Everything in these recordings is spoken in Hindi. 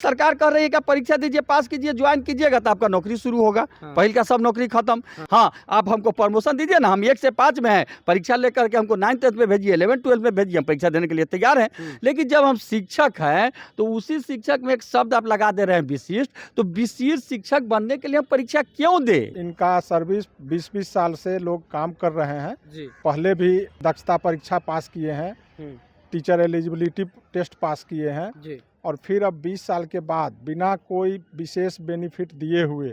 सरकार कह रही है कि परीक्षा दीजिए, पास कीजिए, ज्वाइन कीजिएगा तो आपका नौकरी शुरू होगा। पहले का सब नौकरी खत्म। हाँ, आप हमको प्रमोशन दीजिए ना, हम 1 से 5 में हैं, परीक्षा लेकर के हमको 9th 10th में भेजिए, 11th 12th में भेजिए, हम परीक्षा देने के लिए तैयार हैं। लेकिन जब हम शिक्षक हैं तो उसी शिक्षक में एक शब्द आप लगा दे रहे हैं विशिष्ट, तो विशिष्ट शिक्षक बनने के लिए हम परीक्षा क्यों दें? इनका सर्विस 20-20 साल से लोग काम कर रहे हैं। पहले भी दक्षता परीक्षा पास किए हैं, टीचर एलिजिबिलिटी टेस्ट पास किए हैं और फिर अब 20 साल के बाद बिना कोई विशेष बेनिफिट दिए हुए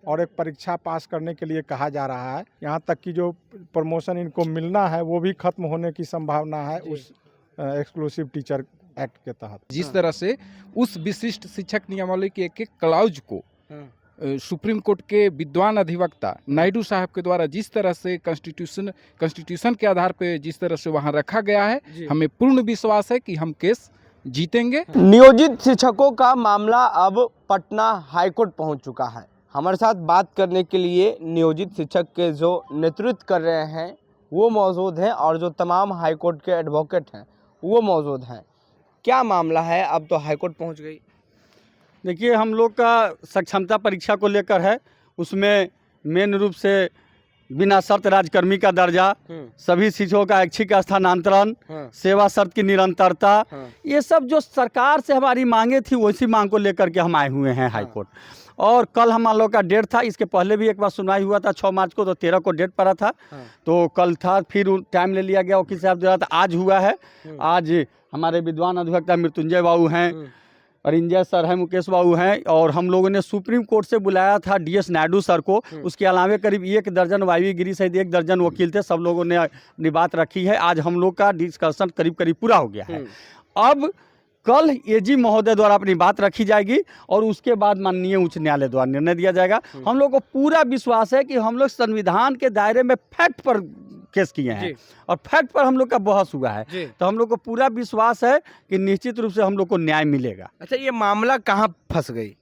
और एक परीक्षा पास करने के लिए कहा जा रहा है। यहाँ तक कि जो प्रमोशन इनको मिलना है वो भी खत्म होने की संभावना है उस एक्सक्लूसिव टीचर एक्ट के तहत। जिस तरह से उस विशिष्ट शिक्षक नियमावली के एक क्लाउज को सुप्रीम कोर्ट के विद्वान अधिवक्ता नायडू साहब के द्वारा जिस तरह से कॉन्स्टिट्यूशन के आधार पे जिस तरह से वहाँ रखा गया है, हमें पूर्ण विश्वास है कि हम केस जीतेंगे। नियोजित शिक्षकों का मामला अब पटना हाईकोर्ट पहुंच चुका है। हमारे साथ बात करने के लिए नियोजित शिक्षक के जो नेतृत्व कर रहे हैं वो मौजूद हैं और जो तमाम हाईकोर्ट के एडवोकेट हैं वो मौजूद हैं। क्या मामला है, अब तो हाईकोर्ट पहुंच गई? देखिए, हम लोग का सक्षमता परीक्षा को लेकर है, उसमें मेन रूप से बिना शर्त राजकर्मी का दर्जा, सभी शिक्षकों का ऐच्छिक स्थानांतरण, सेवा शर्त की निरंतरता, ये सब जो सरकार से हमारी मांगे थी उसी मांग को लेकर के हम आए हुए हैं हाईकोर्ट। और कल हम लोग का डेट था, इसके पहले भी एक बार सुनवाई हुआ था 6 मार्च को, तो 13 को डेट पड़ा था, तो कल था, फिर टाइम ले लिया गया, वकील साहब द्वारा, आज हुआ है। आज हमारे विद्वान अधिवक्ता मृत्युंजय बाबू हैं, अरिंजय सर हैं, मुकेश बाबू हैं, और हम लोगों ने सुप्रीम कोर्ट से बुलाया था DS नायडू सर को। उसके अलावा करीब 1 दर्जन वायवी गिरी सहित 1 दर्जन वकील थे, सब लोगों ने अपनी बात रखी है। आज हम लोग का डिस्कशन करीब करीब पूरा हो गया है। अब कल AG महोदय द्वारा अपनी बात रखी जाएगी और उसके बाद माननीय उच्च न्यायालय द्वारा निर्णय दिया जाएगा। हम लोग को पूरा विश्वास है कि हम लोग संविधान के दायरे में फैक्ट पर केस किए हैं और फैक्ट पर हम लोग का बहस हुआ है, तो हम लोग को पूरा विश्वास है कि निश्चित रूप से हम लोग को न्याय मिलेगा। अच्छा, ये मामला कहाँ फंस गई?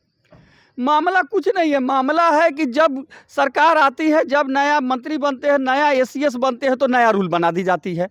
मामला कुछ नहीं है, मामला है कि जब सरकार आती है, जब नया मंत्री बनते हैं, नया ACS बनते हैं, तो नया रूल बना दी जाती है।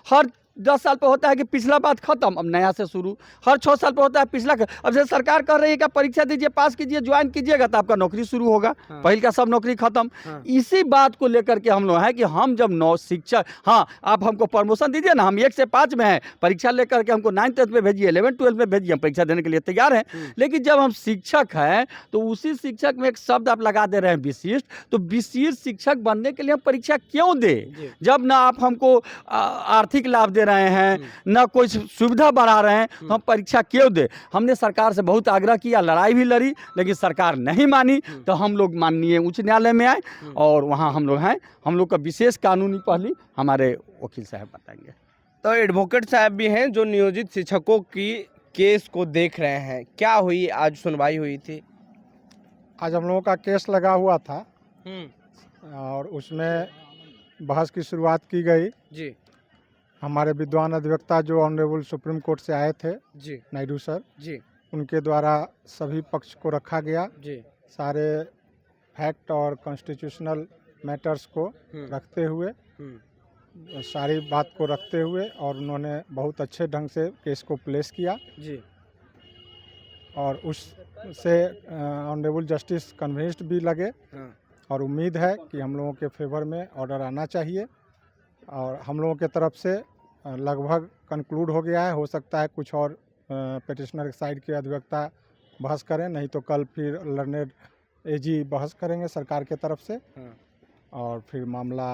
हर 10 साल पे होता है कि पिछला बात खत्म, अब नया से शुरू। हर 6 साल पे होता है पिछला। अब जैसे सरकार कह रही है कि परीक्षा दीजिए, पास कीजिए, ज्वाइन कीजिएगा तो आपका नौकरी शुरू होगा। पहले का सब नौकरी खत्म। इसी बात को लेकर के हम लोग हैं कि हम जब शिक्षक, हाँ, आप हमको प्रमोशन दीजिए ना, हम 1 से 5 में हैं, परीक्षा लेकर के हमको 9th 10th में भेजिए, 11th 12th में भेजिए, हम परीक्षा देने के लिए तैयार हैं। लेकिन जब हम शिक्षक हैं तो उसी शिक्षक में एक शब्द आप लगा दे रहे हैं विशिष्ट, तो विशिष्ट शिक्षक बनने के लिए हम परीक्षा क्यों दें? जब ना आप हमको आर्थिक लाभ दे रहे हैं, ना कोई सुविधा बढ़ा रहे हैं, तो हम परीक्षा क्यों दे? हमने सरकार से बहुत आग्रह किया, लड़ाई भी लड़ी, लेकिन सरकार नहीं मानी, तो हम लोग माननीय उच्च न्यायालय में आए और वहाँ हम लोग हैं। हम लोग का विशेष कानूनी पहलू हमारे वकील साहब बताएंगे। तो एडवोकेट साहब भी हैं जो नियोजित शिक्षकों की केस को देख रहे हैं। क्या हुई, आज सुनवाई हुई थी? आज हम लोगों का केस लगा हुआ था और उसमें बहस की शुरुआत की गई। जी। हमारे विद्वान अधिवक्ता जो ऑनरेबल सुप्रीम कोर्ट से आए थे, नायडू सर जी, उनके द्वारा सभी पक्ष को रखा गया। सारे फैक्ट और कॉन्स्टिट्यूशनल मैटर्स को रखते हुए, सारी बात को रखते हुए, और उन्होंने बहुत अच्छे ढंग से केस को प्लेस किया और उससे ऑनरेबल जस्टिस कन्विंस्ड भी लगे और उम्मीद है कि हम लोगों के फेवर में ऑर्डर आना चाहिए। और हम लोगों के तरफ से लगभग कंक्लूड हो गया है। हो सकता है कुछ और पिटिशनर साइड के अधिवक्ता बहस करें, नहीं तो कल फिर लर्नेड AG बहस करेंगे सरकार के तरफ से और फिर मामला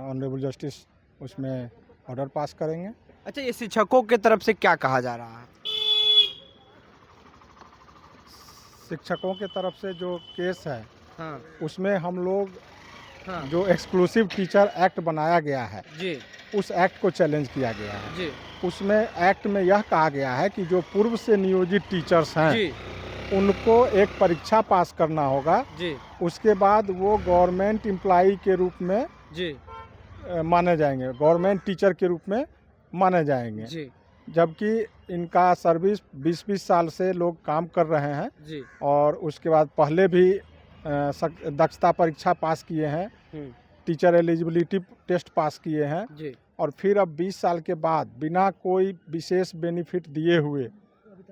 ऑनरेबल जस्टिस उसमें ऑर्डर पास करेंगे। अच्छा, ये शिक्षकों के तरफ से क्या कहा जा रहा है? शिक्षकों के तरफ से जो केस है उसमें हम लोग जो एक्सक्लूसिव टीचर एक्ट बनाया गया है उस एक्ट को चैलेंज किया गया है। उसमें एक्ट में यह कहा गया है कि जो पूर्व से नियोजित टीचर्स हैं उनको एक परीक्षा पास करना होगा, उसके बाद वो गवर्नमेंट एम्प्लॉई के रूप में माने जाएंगे, गवर्नमेंट टीचर के रूप में माने जाएंगे। जबकि इनका सर्विस 20-20 साल से लोग काम कर रहे हैं और उसके बाद पहले भी दक्षता परीक्षा पास किए हैं, टीचर एलिजिबिलिटी टेस्ट पास किए हैं और फिर अब 20 साल के बाद बिना कोई विशेष बेनिफिट दिए हुए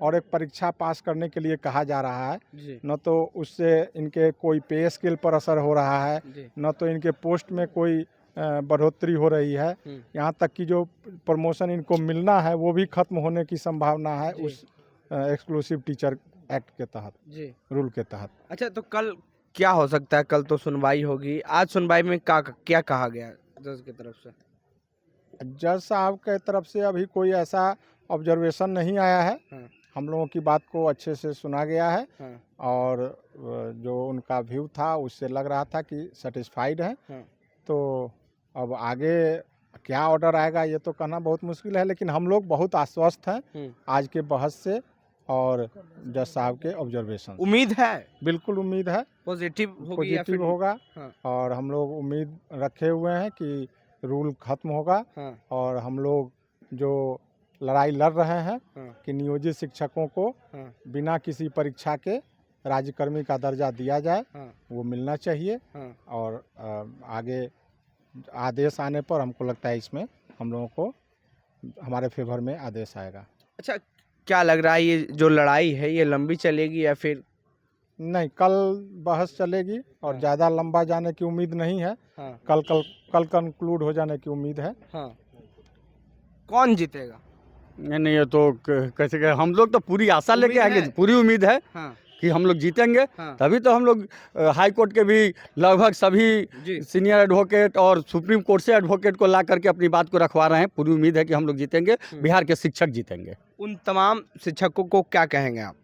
और एक परीक्षा पास करने के लिए कहा जा रहा है। जी न तो उससे इनके कोई पे स्केल पर असर हो रहा है, जी न तो इनके पोस्ट में कोई बढ़ोतरी हो रही है। यहाँ तक कि जो प्रमोशन इनको मिलना है वो भी खत्म होने की संभावना है जी। उस एक्सक्लूसिव टीचर एक्ट के तहत, जी। रूल के तहत। अच्छा, तो कल क्या हो सकता है? कल तो सुनवाई होगी, आज सुनवाई में क्या कहा गया जज की तरफ से? जज साहब के तरफ से अभी कोई ऐसा ऑब्जर्वेशन नहीं आया है। हाँ। हम लोगों की बात को अच्छे से सुना गया है हाँ। और जो उनका व्यू था उससे लग रहा था कि सेटिस्फाइड है। हाँ। तो अब आगे क्या ऑर्डर आएगा ये तो कहना बहुत मुश्किल है, लेकिन हम लोग बहुत आश्वस्त हैं आज के बहस से और जज साहब के ऑब्जर्वेशन से। उम्मीद है, बिल्कुल उम्मीद है पॉजिटिव होगी या फिर पॉजिटिव होगा। हाँ। और हम लोग उम्मीद रखे हुए हैं कि रूल खत्म होगा। हाँ। और हम लोग जो लड़ाई लड़ रहे हैं हाँ। कि नियोजित शिक्षकों को हाँ। बिना किसी परीक्षा के राज्यकर्मी का दर्जा दिया जाए, हाँ। वो मिलना चाहिए। हाँ। और आगे आदेश आने पर हमको लगता है इसमें हम लोगों को हमारे फेवर में आदेश आएगा। अच्छा, क्या लग रहा है ये जो लड़ाई है ये लंबी चलेगी या फिर? नहीं, कल बहस चलेगी और हाँ। ज़्यादा लंबा जाने की उम्मीद नहीं है। हाँ। कल कंक्लूड हो जाने की उम्मीद है। हाँ। कौन जीतेगा? नहीं ये तो कैसे कहें, हम लोग तो पूरी आशा लेके उम्मीद आएंगे, है? पूरी उम्मीद है हाँ। कि हम लोग जीतेंगे। हाँ। तभी तो हम लोग हाई कोर्ट के भी लगभग सभी जी। सीनियर एडवोकेट और सुप्रीम कोर्ट से एडवोकेट को ला करके अपनी बात को रखवा रहे हैं। पूरी उम्मीद है कि हम लोग जीतेंगे, बिहार के शिक्षक जीतेंगे। उन तमाम शिक्षकों को क्या कहेंगे आप?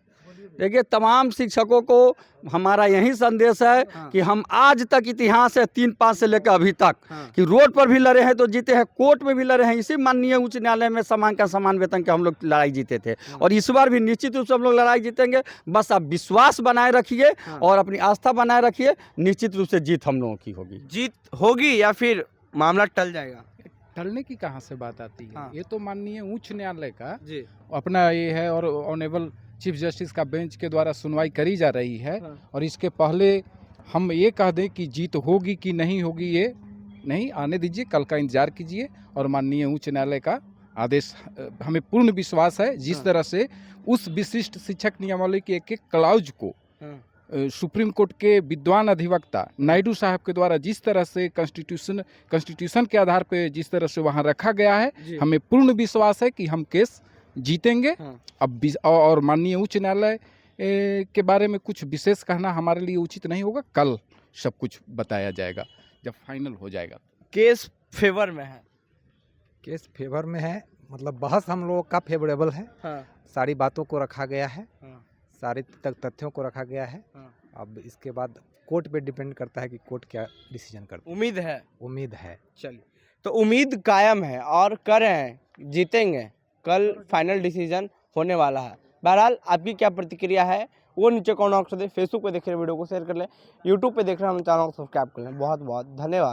देखिए, तमाम शिक्षकों को हमारा यही संदेश है हाँ। कि हम आज तक इतिहास है 3-5 से लेकर अभी तक हाँ। कि रोड पर भी लड़े हैं तो जीते हैं, कोर्ट में भी लड़े हैं। इसी माननीय उच्च न्यायालय में समान का समान वेतन के हम लोग लड़ाई जीते थे और इस बार भी निश्चित रूप से हम लोग लड़ाई जीतेंगे। बस आप विश्वास बनाए रखिए हाँ। और अपनी आस्था बनाए रखिए, निश्चित रूप से जीत हम लोगों की होगी। जीत होगी या फिर मामला टल जाएगा? टलने की कहाँ से बात आती है? हाँ। ये तो माननीय उच्च न्यायालय का जी। अपना ये है और ऑनरेबल चीफ जस्टिस का बेंच के द्वारा सुनवाई करी जा रही है। हाँ। और इसके पहले हम ये कह दें कि जीत होगी कि नहीं होगी ये नहीं, आने दीजिए, कल का इंतजार कीजिए और माननीय उच्च न्यायालय का आदेश हमें पूर्ण विश्वास है। जिस हाँ। तरह से उस विशिष्ट शिक्षक नियमावली के एक क्लाउज को सुप्रीम कोर्ट के विद्वान अधिवक्ता नायडू साहब के द्वारा जिस तरह से कॉन्स्टिट्यूशन के आधार पे जिस तरह से वहाँ रखा गया है, जी। हमें पूर्ण विश्वास है कि हम केस जीतेंगे। हाँ। अब और माननीय उच्च न्यायालय के बारे में कुछ विशेष कहना हमारे लिए उचित नहीं होगा। कल सब कुछ बताया जाएगा जब फाइनल हो जाएगा। केस फेवर में है। केस फेवर में है, मतलब बहस हम लोगों का फेवरेबल है। हाँ। सारी बातों को रखा गया है, हाँ। सारे तथ्यों को रखा गया है। हाँ। अब इसके बाद कोर्ट पे डिपेंड करता है कि कोर्ट क्या डिसीजन करता है। उम्मीद है। उम्मीद है। चलिए, तो उम्मीद कायम है और कर रहे हैं, जीतेंगे। कल फाइनल डिसीजन होने वाला है। बहरहाल आपकी क्या प्रतिक्रिया है वो नीचे कमेंट बॉक्स में दें। फेसबुक पे देख रहे वीडियो को शेयर कर लें, यूट्यूब पे देख रहे हैं हम चैनल को सब्सक्राइब कर लें। बहुत बहुत धन्यवाद।